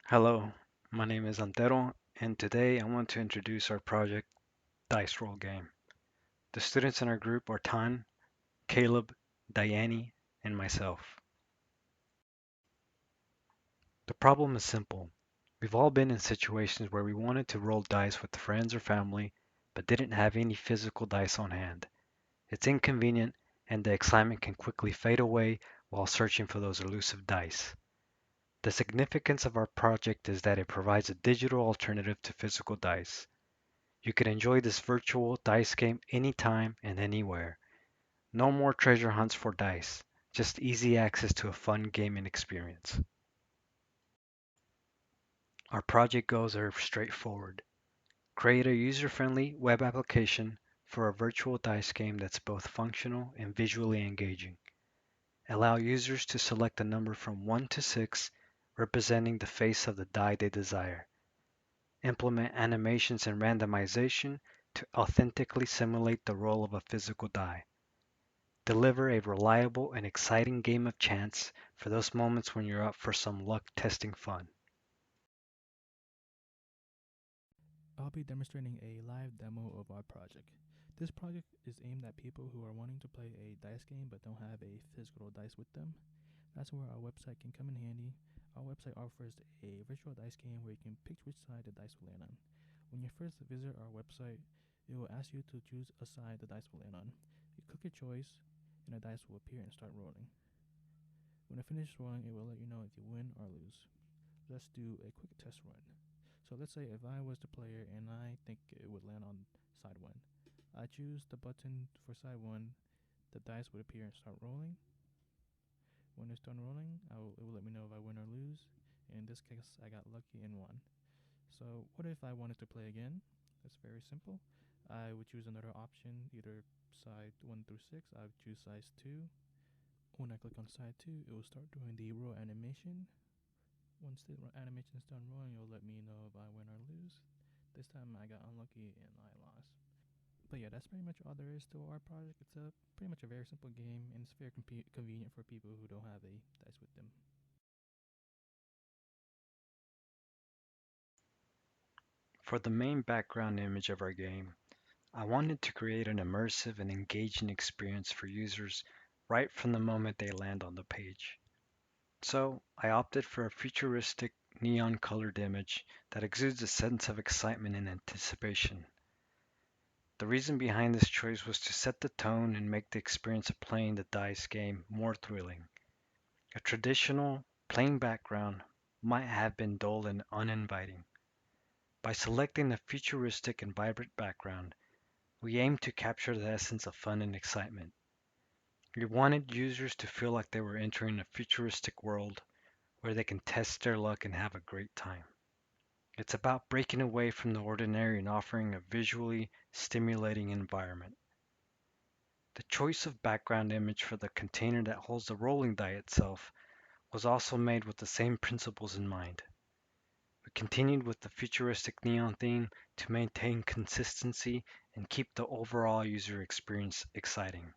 Hello, my name is Antero, and today I want to introduce our project, Dice Roll Game. The students in our group are Tan, Caleb, Diane, and myself. The problem is simple. We've all been in situations where we wanted to roll dice with friends or family, but didn't have any physical dice on hand. It's inconvenient, and the excitement can quickly fade away while searching for those elusive dice. The significance of our project is that it provides a digital alternative to physical dice. You can enjoy this virtual dice game anytime and anywhere. No more treasure hunts for dice, just easy access to a fun gaming experience. Our project goals are straightforward. Create a user-friendly web application for a virtual dice game that's both functional and visually engaging. Allow users to select a number from 1 to 6, representing the face of the die they desire. Implement animations and randomization to authentically simulate the roll of a physical die. Deliver a reliable and exciting game of chance for those moments when you're up for some luck testing fun. I'll be demonstrating a live demo of our project. This project is aimed at people who are wanting to play a dice game but don't have a physical dice with them. That's where our website can come in handy. Our website offers a virtual dice game where you can pick which side the dice will land on. When you first visit our website, it will ask you to choose a side the dice will land on. You click your choice, and the dice will appear and start rolling. When it finishes rolling, it will let you know if you win or lose. Let's do a quick test run. So let's say if I was the player and I think it would land on side one, I choose the button for side one, the dice would appear and start rolling. When it's done rolling, it will let me know if I win or lose. In this case, I got lucky and won. So what if I wanted to play again? It's very simple. I would choose another option, either side 1 through 6. I would choose side 2. When I click on side 2, it will start doing the roll animation. Once the animation is done rolling, it will let me know if I win or lose. This time I got unlucky and I lost. But yeah, that's pretty much all there is to our project. It's a pretty much a very simple game, and it's very convenient for people who don't have a dice with them. For the main background image of our game, I wanted to create an immersive and engaging experience for users right from the moment they land on the page. So I opted for a futuristic neon colored image that exudes a sense of excitement and anticipation. The reason behind this choice was to set the tone and make the experience of playing the dice game more thrilling. A traditional, plain background might have been dull and uninviting. By selecting a futuristic and vibrant background, we aimed to capture the essence of fun and excitement. We wanted users to feel like they were entering a futuristic world where they can test their luck and have a great time. It's about breaking away from the ordinary and offering a visually stimulating environment. The choice of background image for the container that holds the rolling die itself was also made with the same principles in mind. We continued with the futuristic neon theme to maintain consistency and keep the overall user experience exciting.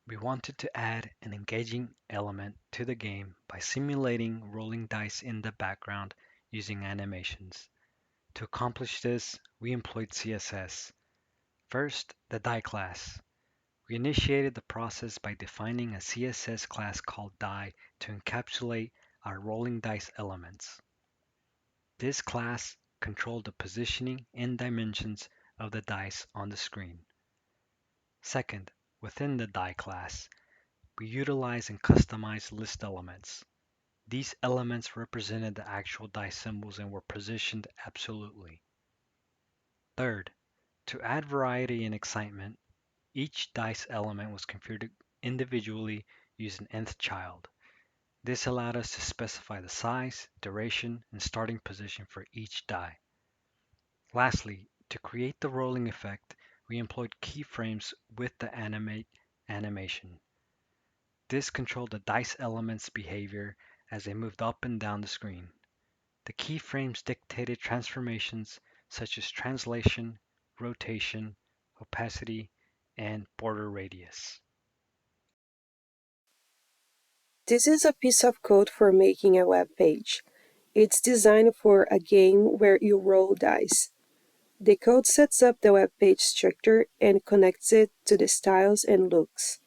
We wanted to add an engaging element to the game by simulating rolling dice in the background using animations. To accomplish this, we employed CSS. First, the die class. We initiated the process by defining a CSS class called die to encapsulate our rolling dice elements. This class controlled the positioning and dimensions of the dice on the screen. Second, within the die class, we utilized and customized list elements. These elements represented the actual dice symbols and were positioned absolutely. Third, to add variety and excitement, each dice element was configured individually using nth child. This allowed us to specify the size, duration, and starting position for each die. Lastly, to create the rolling effect, we employed keyframes with the animate animation. This controlled the dice element's behavior as they moved up and down the screen. The keyframes dictated transformations such as translation, rotation, opacity, and border radius. This is a piece of code for making a web page. It's designed for a game where you roll dice. The code sets up the web page structure and connects it to the styles and looks.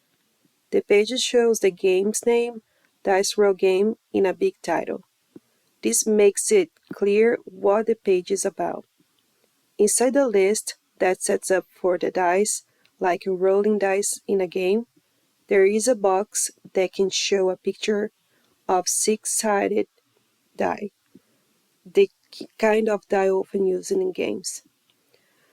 The page shows the game's name, Dice Roll Game, in a big title. This makes it clear what the page is about. Inside the list that sets up for the dice, like rolling dice in a game, there is a box that can show a picture of six-sided die, the kind of die often used in games.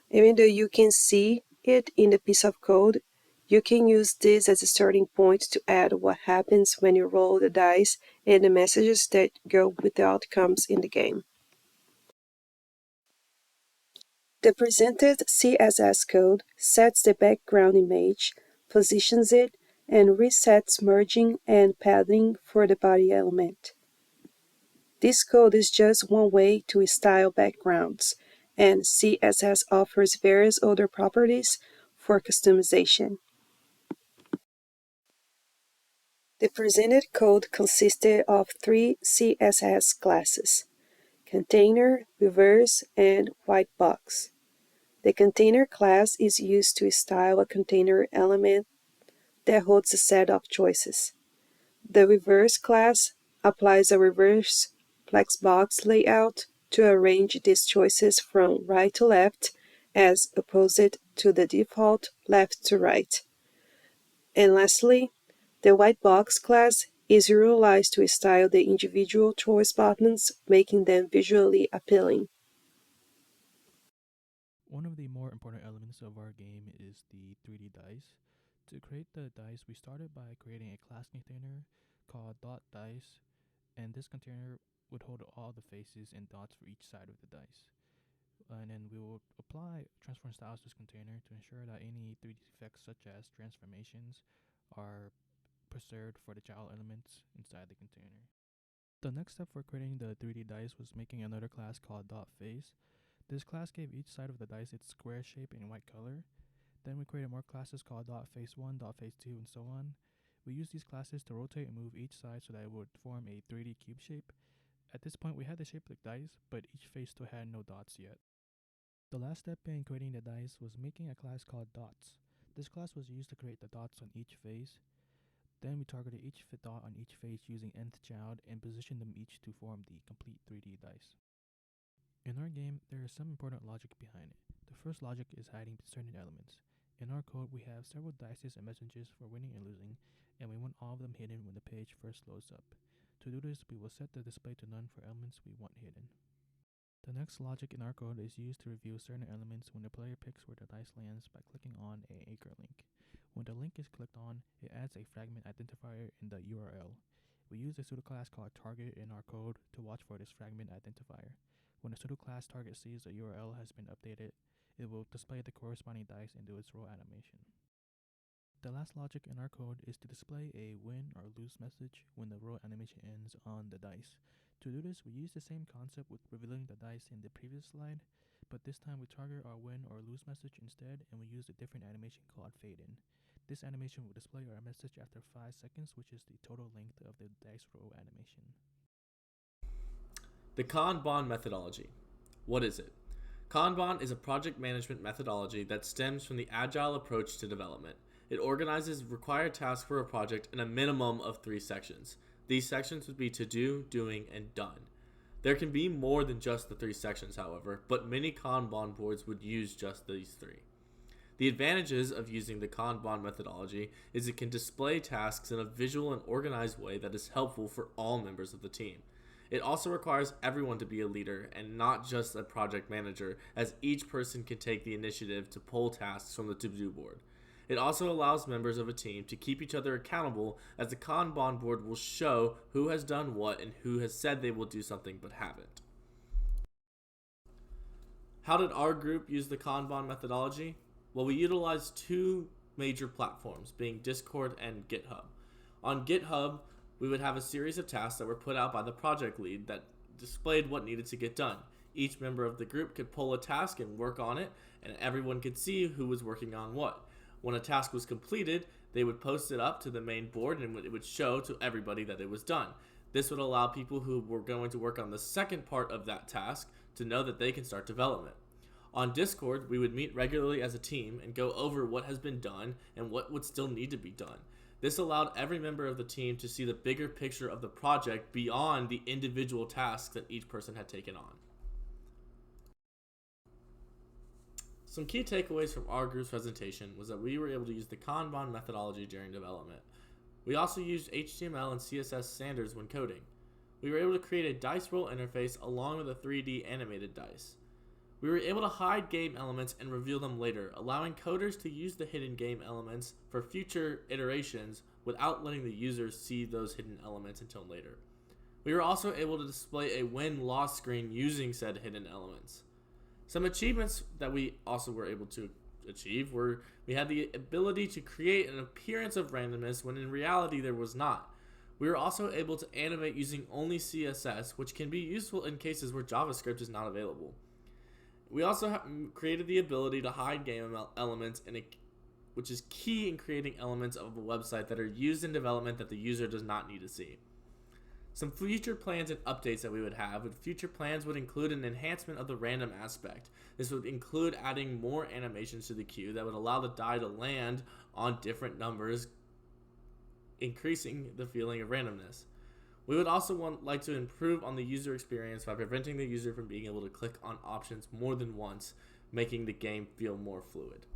Even though you can see it in the piece of code, you can use this as a starting point to add what happens when you roll the dice and the messages that go with the outcomes in the game. The presented CSS code sets the background image, positions it, and resets merging and padding for the body element. This code is just one way to style backgrounds, and CSS offers various other properties for customization. The presented code consisted of three CSS classes: container, reverse, and white box. The container class is used to style a container element that holds a set of choices. The reverse class applies a reverse flexbox layout to arrange these choices from right to left as opposed to the default left to right. And lastly, the white box class is utilized to style the individual choice buttons, making them visually appealing. One of the more important elements of our game is the 3D dice. To create the dice, we started by creating a class container called .dice, and this container would hold all the faces and dots for each side of the dice. And then we will apply transform styles to this container to ensure that any 3D effects such as transformations are preserved for the child elements inside the container. The next step for creating the 3D dice was making another class called .face. This class gave each side of the dice its square shape in white color. Then we created more classes called .face1, .face2, and so on. We used these classes to rotate and move each side so that it would form a 3D cube shape. At this point, we had the shape like dice, but each face still had no dots yet. The last step in creating the dice was making a class called dots. This class was used to create the dots on each face. Then we targeted each dot on each face using nth child and positioned them each to form the complete 3D dice. In our game, there is some important logic behind it. The first logic is hiding certain elements. In our code, we have several dices and messages for winning and losing, and we want all of them hidden when the page first loads up. To do this, we will set the display to none for elements we want hidden. The next logic in our code is used to reveal certain elements when the player picks where the dice lands by clicking on an anchor link. When the link is clicked on, it adds a fragment identifier in the URL. We use a pseudoclass called target in our code to watch for this fragment identifier. When the pseudoclass target sees the URL has been updated, it will display the corresponding dice and do its roll animation. The last logic in our code is to display a win or lose message when the roll animation ends on the dice. To do this, we use the same concept with revealing the dice in the previous slide, but this time we target our win or lose message instead, and we use a different animation called fade in. This animation will display our message after 5 seconds, which is the total length of the dice roll animation. The Kanban methodology. What is it? Kanban is a project management methodology that stems from the agile approach to development. It organizes required tasks for a project in a minimum of 3 sections. These sections would be to do, doing, and done. There can be more than just the 3 sections, however, but many Kanban boards would use just these 3. The advantages of using the Kanban methodology is it can display tasks in a visual and organized way that is helpful for all members of the team. It also requires everyone to be a leader and not just a project manager, as each person can take the initiative to pull tasks from the to-do board. It also allows members of a team to keep each other accountable, as the Kanban board will show who has done what and who has said they will do something but haven't. How did our group use the Kanban methodology? Well, we utilized 2 major platforms, being Discord and GitHub. On GitHub, we would have a series of tasks that were put out by the project lead that displayed what needed to get done. Each member of the group could pull a task and work on it, and everyone could see who was working on what. When a task was completed, They would post it up to the main board and it would show to everybody that it was done. This would allow people who were going to work on the second part of that task to know that they can start development. On Discord, we would meet regularly as a team and go over what has been done and what would still need to be done. This allowed every member of the team to see the bigger picture of the project beyond the individual tasks that each person had taken on. Some key takeaways from our group's presentation was that we were able to use the Kanban methodology during development. We also used HTML and CSS standards when coding. We were able to create a dice roll interface along with a 3D animated dice. We were able to hide game elements and reveal them later, allowing coders to use the hidden game elements for future iterations without letting the users see those hidden elements until later. We were also able to display a win-loss screen using said hidden elements. Some achievements that we also were able to achieve were we had the ability to create an appearance of randomness when in reality there was not. We were also able to animate using only CSS, which can be useful in cases where JavaScript is not available. We also created the ability to hide game elements, which is key in creating elements of a website that are used in development that the user does not need to see. Some future plans and updates that we would have future plans would include an enhancement of the random aspect. This would include adding more animations to the queue that would allow the die to land on different numbers, increasing the feeling of randomness. We would also like to improve on the user experience by preventing the user from being able to click on options more than once, making the game feel more fluid.